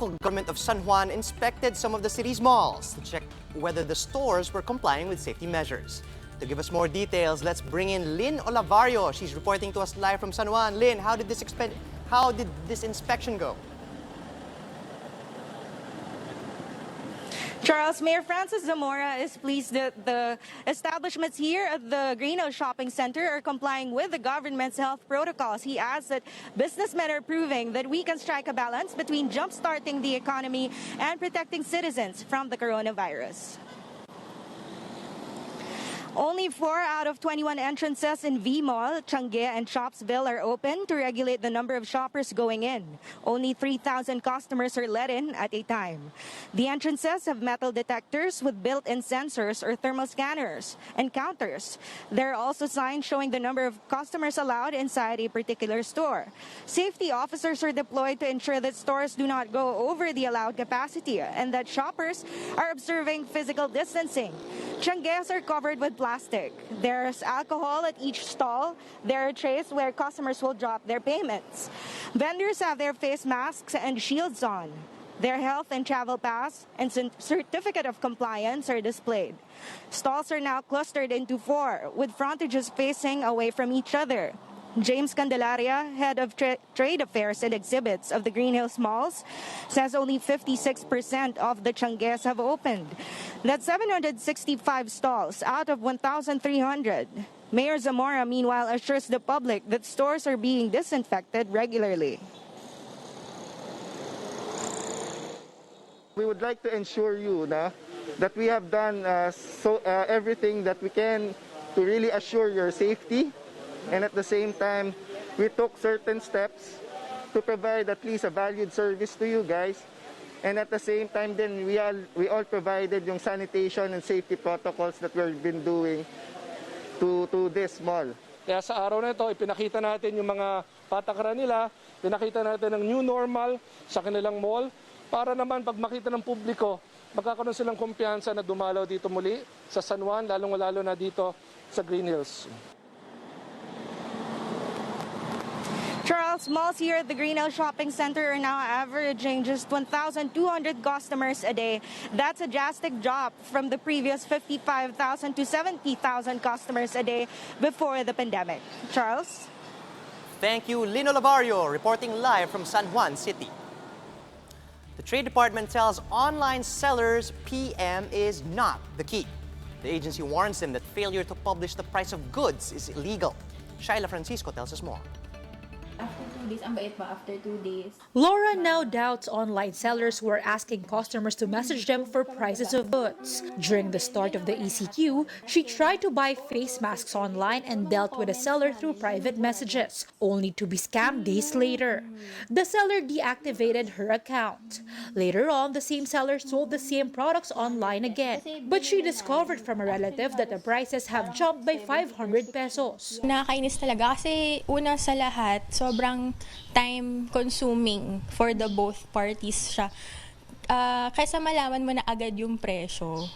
The government of San Juan inspected some of the city's malls to check whether the stores were complying with safety measures. To give us more details, let's bring in Lynn Olavario. She's reporting to us live from San Juan. Lynn, how did this inspection go? Charles, Mayor Francis Zamora is pleased that the establishments here at the Green Hills Shopping Center are complying with the government's health protocols. He adds that businessmen are proving that we can strike a balance between jump-starting the economy and protecting citizens from the coronavirus. Only 4 out of 21 entrances in V-Mall, Changi, and Shopsville are open to regulate the number of shoppers going in. Only 3,000 customers are let in at a time. The entrances have metal detectors with built-in sensors or thermal scanners and counters. There are also signs showing the number of customers allowed inside a particular store. Safety officers are deployed to ensure that stores do not go over the allowed capacity and that shoppers are observing physical distancing. Changi's are covered with plastic. There's alcohol at each stall. There are trays where customers will drop their payments. Vendors have their face masks and shields on. Their health and travel pass and certificate of compliance are displayed. Stalls are now clustered into 4, with frontages facing away from each other. James Candelaria, head of trade affairs and exhibits of the Green Hills Malls, says only 56% of the Changi's have opened. That's 765 stalls out of 1,300. Mayor Zamora, meanwhile, assures the public that stores are being disinfected regularly. We would like to ensure you that we have done everything that we can to really assure your safety. And at the same time, we took certain steps to provide at least a valued service to you guys. And at the same time, then we all provided yung sanitation and safety protocols that we've been doing to this mall. Kaya sa araw na ito, ipinakita natin yung mga patakaran nila, pinakita natin ang new normal sa kanilang mall, para naman pag makita ng publiko, magkakaroon silang kumpiyansa na dumalaw dito muli sa San Juan, lalong-lalo na dito sa Green Hills. Charles, malls here at the Green Hills Shopping Center are now averaging just 1,200 customers a day. That's a drastic drop from the previous 55,000 to 70,000 customers a day before the pandemic. Charles? Thank you, Lynn Olavario, reporting live from San Juan City. The Trade Department tells online sellers PM is not the key. The agency warns them that failure to publish the price of goods is illegal. Shaila Francisco tells us more. After 2 days, ang bait ba after 2 days? Laura now doubts online sellers who are asking customers to message them for prices of goods. During the start of the ECQ, she tried to buy face masks online and dealt with a seller through private messages, only to be scammed days later. The seller deactivated her account. Later on, the same seller sold the same products online again, but she discovered from a relative that the prices have jumped by 500 pesos. Nakakainis talaga kasi una sa lahat, sobrang time-consuming for the both parties siya. Kaysa malaman mo na agad yung presyo,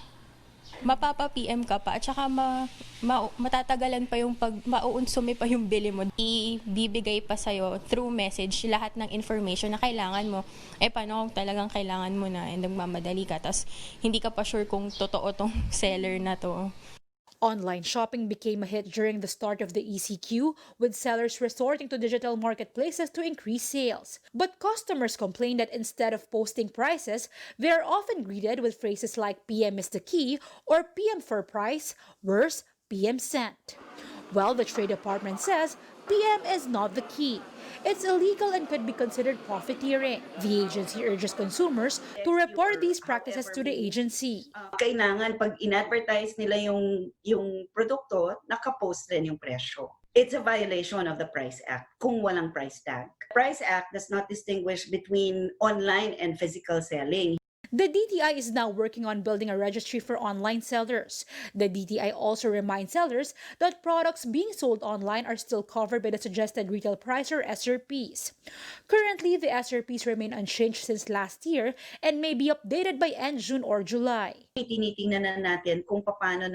mapapa-PM ka pa at saka matatagalan pa yung mauunsumi pa yung bili mo. Ibibigay pa sa'yo through message lahat ng information na kailangan mo. Paano kung talagang kailangan mo na and nagmamadali ka tapos hindi ka pa sure kung totoo tong seller na to. Online shopping became a hit during the start of the ECQ, with sellers resorting to digital marketplaces to increase sales. But customers complain that instead of posting prices, they are often greeted with phrases like PM is the key or PM for price, worse, PM sent. Well, the Trade Department says PM is not the key. It's illegal and could be considered profiteering. The agency urges consumers to report these practices to the agency. Kailangan pag in-advertise nila yung produkto, nakapost rin yung presyo. It's a violation of the Price Act kung walang price tag. Price Act does not distinguish between online and physical selling. The DTI is now working on building a registry for online sellers. The DTI also reminds sellers that products being sold online are still covered by the suggested retail price or SRPs. Currently, the SRPs remain unchanged since last year and may be updated by end June or July. Tinitingnan na natin kung paano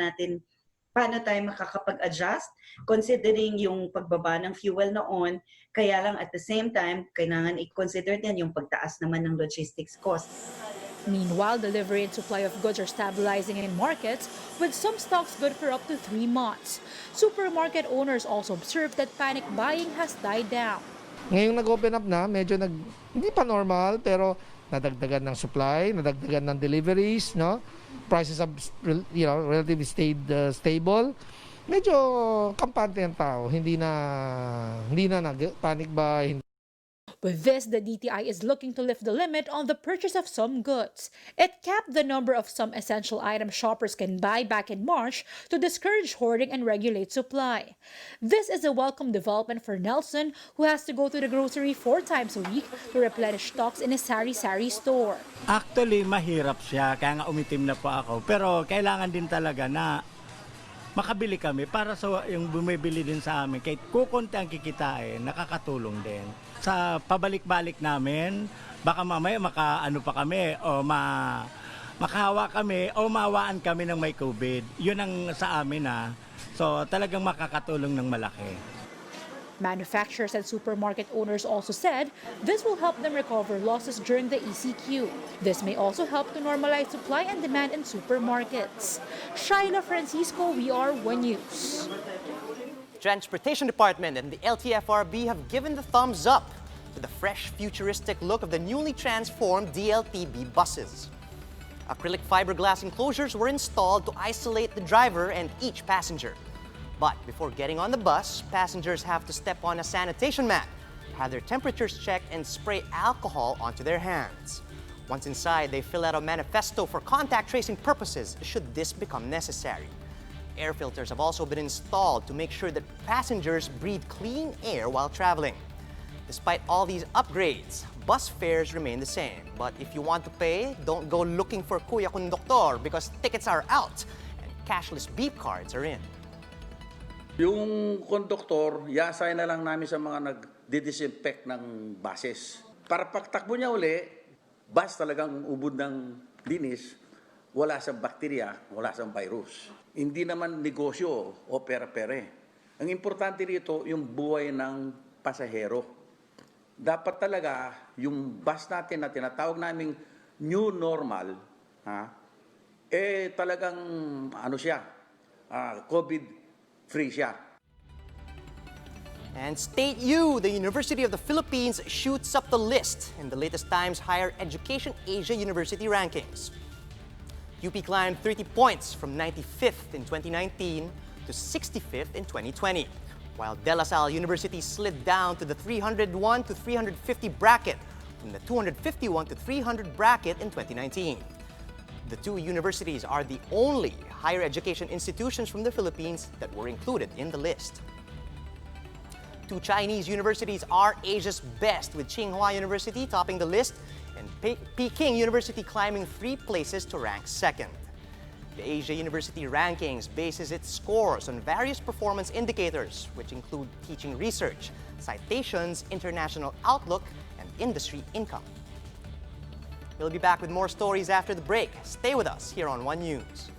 tayo makakapag-adjust considering yung pagbaba ng fuel noon Kaya lang at the same time, kailangan i-consider din yung pagtaas naman ng logistics costs. Meanwhile, delivery and supply of goods are stabilizing in markets, with some stocks good for up to 3 months. Supermarket owners also observed that panic buying has died down. Ngayong nag-open up na, medyo hindi pa normal, pero nadagdagan ng supply, nadagdagan ng deliveries, no? Prices have, relatively stayed stable. Medyo kampante ang tao, hindi na nag-panic buy. With this, the DTI is looking to lift the limit on the purchase of some goods. It capped the number of some essential items shoppers can buy back in March to discourage hoarding and regulate supply. This is a welcome development for Nelson, who has to go to the grocery 4 times a week to replenish stocks in his sari-sari store. Actually, mahirap siya, kaya nga umitim na po ako. Pero kailangan din talaga na makabili kami para sa yung bumibili din sa amin. Kahit kukunti ang kikitain, nakakatulong din. Sa pabalik-balik namin, baka mamaya makaano pa kami o makahawa kami o mawaan kami ng may COVID. Yun ang sa amin So talagang makakatulong ng malaki. Manufacturers and supermarket owners also said this will help them recover losses during the ECQ. This may also help to normalize supply and demand in supermarkets. Shaila Francisco, WR1 News. Transportation Department and the LTFRB have given the thumbs up to the fresh, futuristic look of the newly transformed DLTB buses. Acrylic fiberglass enclosures were installed to isolate the driver and each passenger. But before getting on the bus, passengers have to step on a sanitation mat, have their temperatures checked, and spray alcohol onto their hands. Once inside, they fill out a manifesto for contact tracing purposes should this become necessary. Air filters have also been installed to make sure that passengers breathe clean air while traveling. Despite all these upgrades, bus fares remain the same. But if you want to pay, don't go looking for Kuya Conductor because tickets are out and cashless beep cards are in. Yung konduktor, yasay na lang namin sa mga nagdi-disinfect ng buses. Para pagtakbo niya uli, bus talagang ubod ng linis, wala sa bakterya, wala sa virus. Hindi naman negosyo o pera-pere. Ang importante rito, yung buhay ng pasahero. Dapat talaga yung bus natin na tinatawag naming new normal, talagang COVID-free siya. And State U, the University of the Philippines, shoots up the list in the latest Times Higher Education Asia University rankings. UP climbed 30 points from 95th in 2019 to 65th in 2020, while De La Salle University slid down to the 301 to 350 bracket from the 251 to 300 bracket in 2019. The two universities are the only higher education institutions from the Philippines that were included in the list. Two Chinese universities are Asia's best, with Tsinghua University topping the list and Peking University climbing 3 places to rank second. The Asia University Rankings bases its scores on various performance indicators, which include teaching research, citations, international outlook, and industry income. We'll be back with more stories after the break. Stay with us here on One News.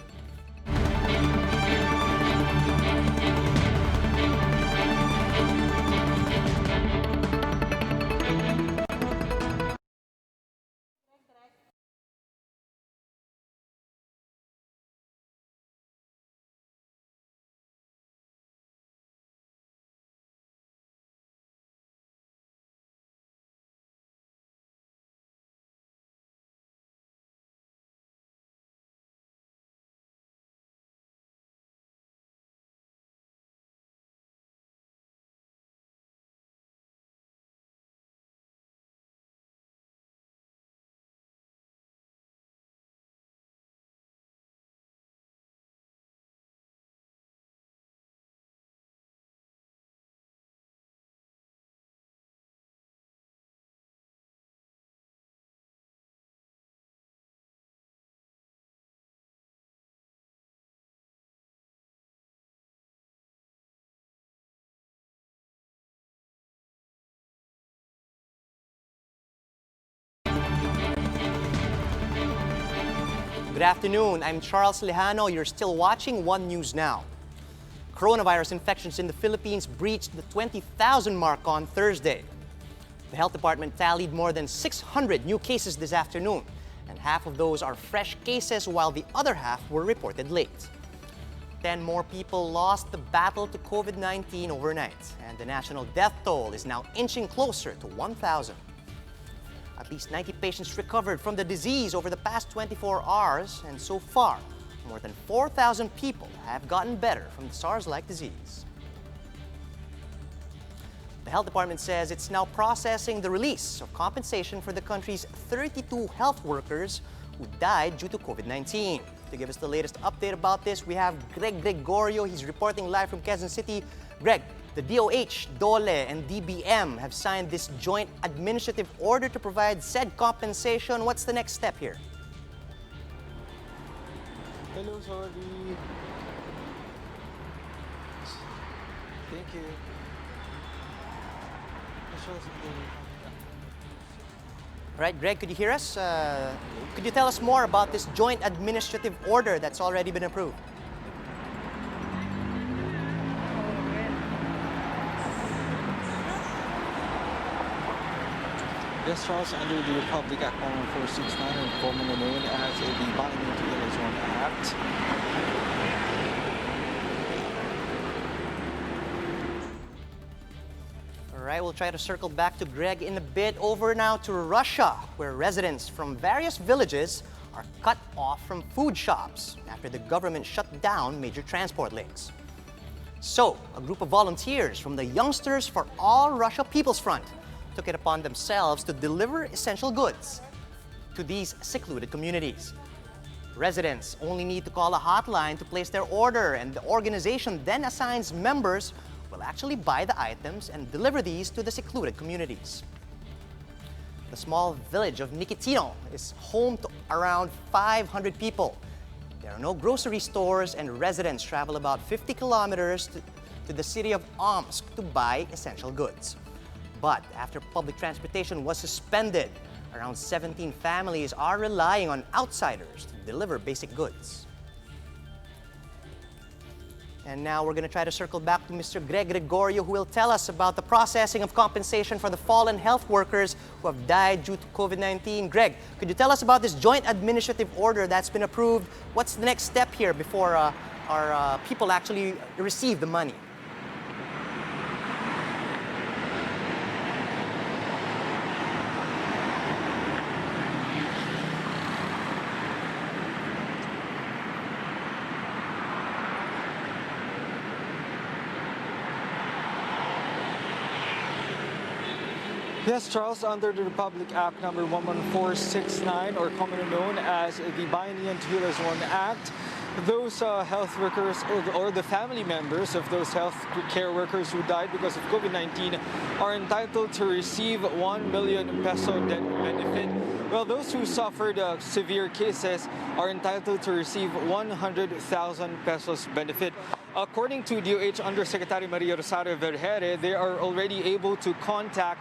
Good afternoon, I'm Charles Lejano. You're still watching One News Now. coronavirus infections in the Philippines breached the 20,000 mark on Thursday. The health department tallied more than 600 new cases this afternoon, and half of those are fresh cases while the other half were reported late. 10 more people lost the battle to COVID-19 overnight, and the national death toll is now inching closer to 1,000. At least 90 patients recovered from the disease over the past 24 hours, and so far, more than 4,000 people have gotten better from the SARS-like disease. The health department says it's now processing the release of compensation for the country's 32 health workers who died due to COVID-19. To give us the latest update about this, we have Greg Gregorio. He's reporting live from Quezon City. Greg, the DOH, DOLE, and DBM have signed this joint administrative order to provide said compensation. What's the next step here? Hello, sorry. Thank you. Right, Greg, could you hear us? Could you tell us more about this joint administrative order that's already been approved? Yes, Charles, under the Republic Act 1469, or commonly known as the Binding to Arizona Act. All right, we'll try to circle back to Greg in a bit. Over now to Russia, where residents from various villages are cut off from food shops after the government shut down major transport links. So, a group of volunteers from the Youngsters for All Russia People's Front took it upon themselves to deliver essential goods to these secluded communities. Residents only need to call a hotline to place their order, and the organization then assigns members who will actually buy the items and deliver these to the secluded communities. The small village of Nikitino is home to around 500 people. There are no grocery stores, and residents travel about 50 kilometers to the city of Omsk to buy essential goods. But after public transportation was suspended, around 17 families are relying on outsiders to deliver basic goods. And now we're going to try to circle back to Mr. Greg Gregorio, who will tell us about the processing of compensation for the fallen health workers who have died due to COVID-19. Greg, could you tell us about this joint administrative order that's been approved? What's the next step here before our people actually receive the money? Yes, Charles, under the Republic Act number 11469, or commonly known as the Binding to Arizona Act, those health workers or the family members of those health care workers who died because of COVID-19 are entitled to receive 1 million peso death benefit, while those who suffered severe cases are entitled to receive 100,000 pesos benefit. According to DOH Undersecretary Maria Rosario Vergere, they are already able to contact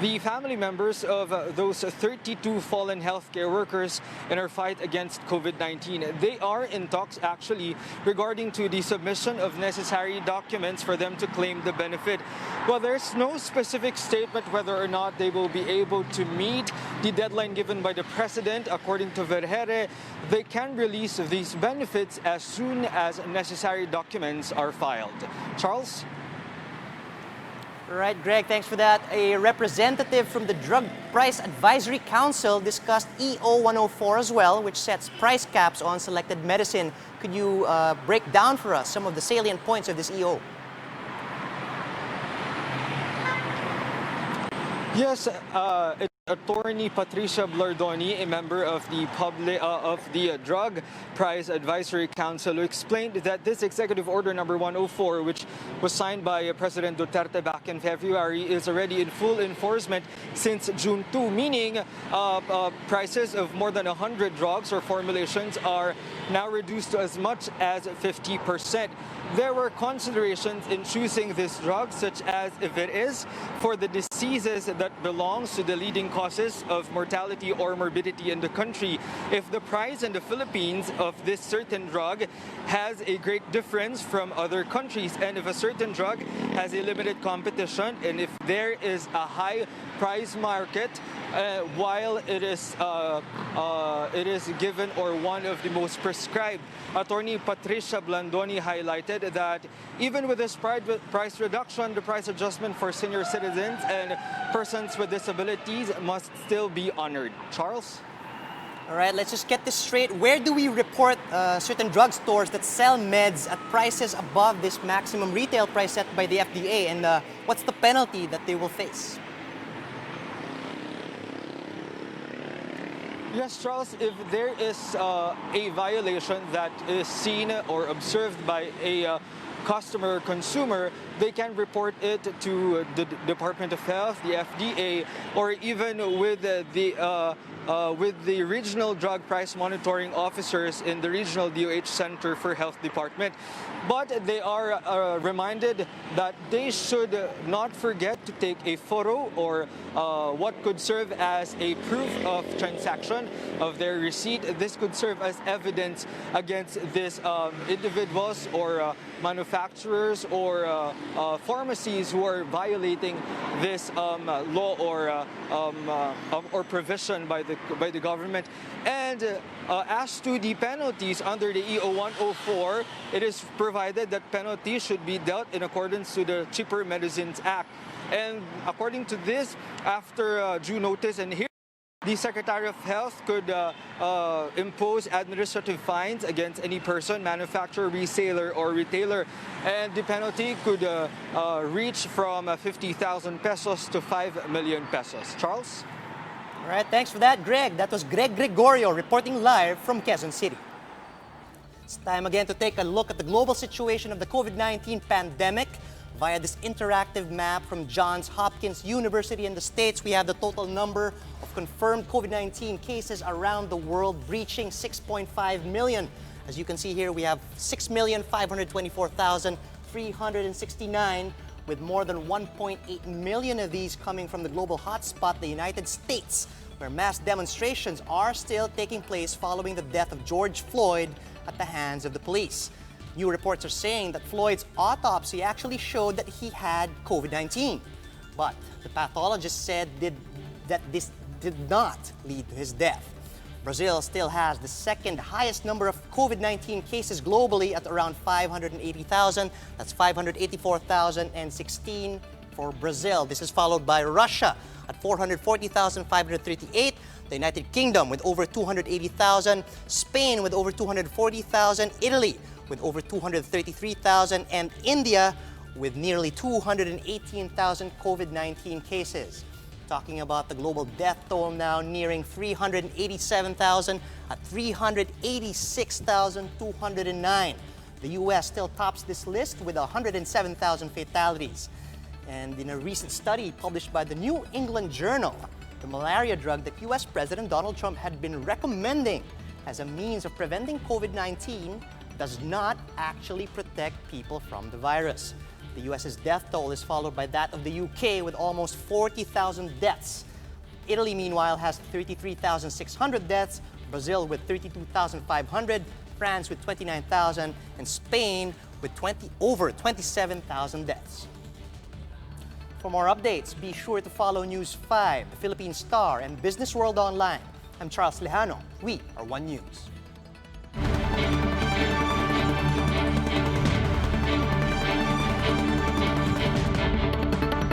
the family members of those 32 fallen healthcare workers in our fight against COVID-19. They are in talks actually regarding to the submission of necessary documents for them to claim the benefit. Well, there's no specific statement whether or not they will be able to meet the deadline given by the President. According to Vergere, they can release these benefits as soon as necessary documents are filed. Charles? All right, Greg, thanks for that. A representative from the Drug Price Advisory Council discussed EO 104 as well, which sets price caps on selected medicine. Could you break down for us some of the salient points of this EO? Yes, Attorney Patricia Blardoni, a member of the Drug Price Advisory Council, who explained that this Executive Order number 104, which was signed by President DOTr back in February, is already in full enforcement since June 2, meaning prices of more than 100 drugs or formulations are now reduced to as much as 50%. There were considerations in choosing this drug, such as if it is for the diseases that belongs to the leading causes of mortality or morbidity in the country. If the price in the Philippines of this certain drug has a great difference from other countries, and if a certain drug has a limited competition, and if there is a high price market while it is given or one of the most prescribed. Attorney Patricia Blandoni highlighted that even with this price reduction, the price adjustment for senior citizens and persons with disabilities must still be honored. Charles? All right, let's just get this straight. Where do we report certain drugstores that sell meds at prices above this maximum retail price set by the FDA, and what's the penalty that they will face? Yes, Charles, if there is a violation that is seen or observed by a customer or consumer, they can report it to the Department of Health, the FDA, or even with the regional drug price monitoring officers in the regional DOH Center for Health Department. But they are reminded that they should not forget to take a photo or what could serve as a proof of transaction of their receipt. This could serve as evidence against these individuals or manufacturers or pharmacies who are violating this law or provision by the government. And as to the penalties under the EO 104, it is provided that penalties should be dealt in accordance to the Cheaper Medicines Act. And according to this, after due notice and hearing, the Secretary of Health could impose administrative fines against any person, manufacturer, reseller, or retailer. And the penalty could reach from 50,000 pesos to 5 million pesos. Charles? All right, thanks for that, Greg. That was Greg Gregorio reporting live from Quezon City. It's time again to take a look at the global situation of the COVID-19 pandemic. Via this interactive map from Johns Hopkins University in the States, we have the total number of confirmed COVID-19 cases around the world breaching 6.5 million. As you can see here, we have 6,524,369, with more than 1.8 million of these coming from the global hotspot, the United States, where mass demonstrations are still taking place following the death of George Floyd at the hands of the police. New reports are saying that Floyd's autopsy actually showed that he had COVID-19. But the pathologist said that this did not lead to his death. Brazil still has the second highest number of COVID-19 cases globally at around 580,000. That's 584,016 for Brazil. This is followed by Russia at 440,538, the United Kingdom with over 280,000, Spain with over 240,000, Italy with over 233,000, and India with nearly 218,000 COVID-19 cases. Talking about the global death toll now nearing 387,000 at 386,209. The U.S. still tops this list with 107,000 fatalities. And in a recent study published by the New England Journal, the malaria drug that U.S. President Donald Trump had been recommending as a means of preventing COVID-19 does not actually protect people from the virus. The U.S.'s death toll is followed by that of the U.K. with almost 40,000 deaths. Italy, meanwhile, has 33,600 deaths, Brazil with 32,500, France with 29,000, and Spain with over 27,000 deaths. For more updates, be sure to follow News 5, the Philippine Star, and Business World Online. I'm Charles Lejano. We are One News.